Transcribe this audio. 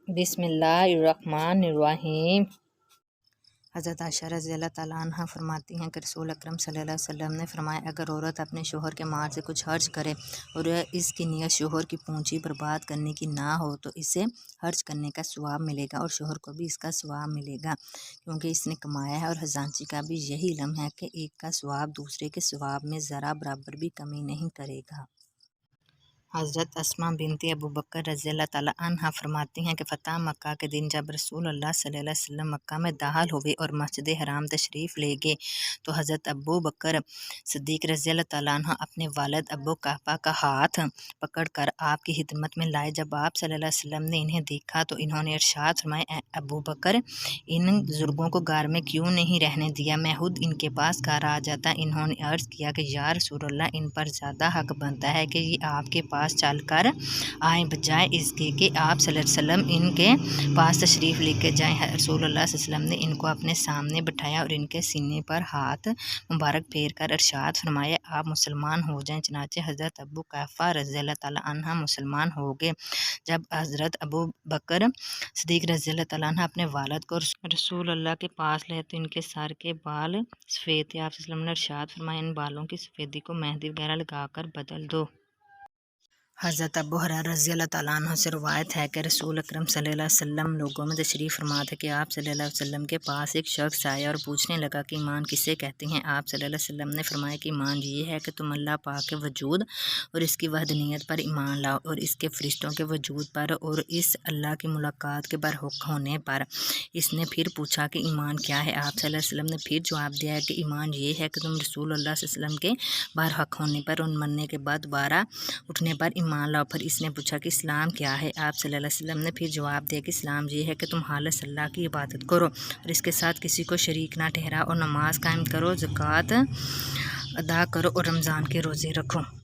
बिस्मिल्लाहिर्रहमानिर्रहीम। हज़रत आयशा रज़ी अल्लाह ताला अन्हा फरमाती हैं कि रसूल अकरम सल्लल्लाहु अलैहि वसल्लम ने फरमाया, अगर औरत अपने शोहर के माल से कुछ खर्च करे और इसकी नियत शोहर की पूंजी बर्बाद करने की ना हो तो इसे खर्च करने का सवाब मिलेगा और शोहर को भी इसका सवाब मिलेगा, क्योंकि इसने कमाया है। और खजांची का भी यही इल्म है कि एक का सवाब दूसरे के सवाब में ज़रा बराबर भी कमी नहीं करेगा। हज़रत अस्मा बिनती अबू बकर रज़ी अल्लाह ताला अन्हा फरमाती हैं कि फ़तह मक्का के दिन जब रसूल अल्लाह सल्लल्लाहु अलैहि वसल्लम मक्का में दाखिल हुए और मस्जिद हराम तशरीफ़ ले गए तो हज़रत अबू बकर सिद्दीक़ रज़ी अल्लाह ताला अन्हु अपने वालिद अबू कहफ़ा का हाथ पकड़कर आपकी खिदमत में लाए। जब आप सल्लल्लाहु अलैहि वसल्लम ने इन्हें देखा तो इन्होंने इरशाद फरमाया, अबू बकर, इन बुजुर्गों को घर में क्यों नहीं रहने दिया, मैं खुद इनके पास घर आ जाता। इन्होंने अर्ज़ किया कि या रसूल अल्लाह, इन पर ज़्यादा हक़ बनता है कि ये आपके पास चल कर आए बजाय इसके कि आप सल्लल्लाहु अलैहि वसल्लम इनके पास तशरीफ़ लेके जाएं। रसूल अल्लाह सल्लल्लाहु अलैहि वसल्लम ने इनको अपने सामने बिठाया और इनके सीने पर हाथ मुबारक फेर कर इरशाद फरमाया, आप मुसलमान हो जाएं। चनाचे हज़रत अबू कहफ़ा रज़ी अल्लाह ताला अन्हा मुसलमान हो गए। जब हज़रत अबू बकर सिद्दीक़ रज़ी अल्लाह ताला अन्हा अपने वालिद को रसूल अल्लाह के पास ले तो इनके सर के बाल सफ़ेद थे। आप सल्लल्लाहु अलैहि वसल्लम ने इरशाद फरमाया, इन बालों की सफ़ेदी को मेहंदी वगैरह लगाकर बदल दो। हज़रत अबू हुरैरा रज़ी अल्लाह ताला अन्हु से रवायत है कि रसूल अकरम सल्लल्लाहु अलैहि वसल्लम लोगों में तशरीफ़ फरमा थे कि आप सल्लल्लाहु अलैहि वसल्लम के पास एक शख्स आया और पूछने लगा कि ईमान किसे कहते हैं। आप सल्लल्लाहु अलैहि वसल्लम ने फरमाया कि ईमान ये है कि तुम अल्लाह पाक के वजूद और इसकी वहदनीयत पर ईमान लाओ और इसके फ़रिश्तों के वजूद पर और इस अल्लाह की मुलाकात के बरहक होने पर। इसने फिर पूछा कि ईमान क्या है। आप सल्लल्लाहु अलैहि वसल्लम ने फिर जवाब दिया कि ईमान ये है कि तुम रसूल अल्लाह सल्लल्लाहु अलैहि वसल्लम के बरहक होने पर और मरने के बाद दोबारा उठने पर ईमान लाओ। फिर इसने पूछा कि इस्लाम क्या है। आप सल्लल्लाहु अलैहि वसल्लम ने फिर जवाब दिया कि इस्लाम ये है कि तुम खालिस अल्लाह की इबादत करो और इसके साथ किसी को शरीक ना ठहराओ और नमाज कायम करो, ज़कात अदा करो और रमज़ान के रोज़े रखो।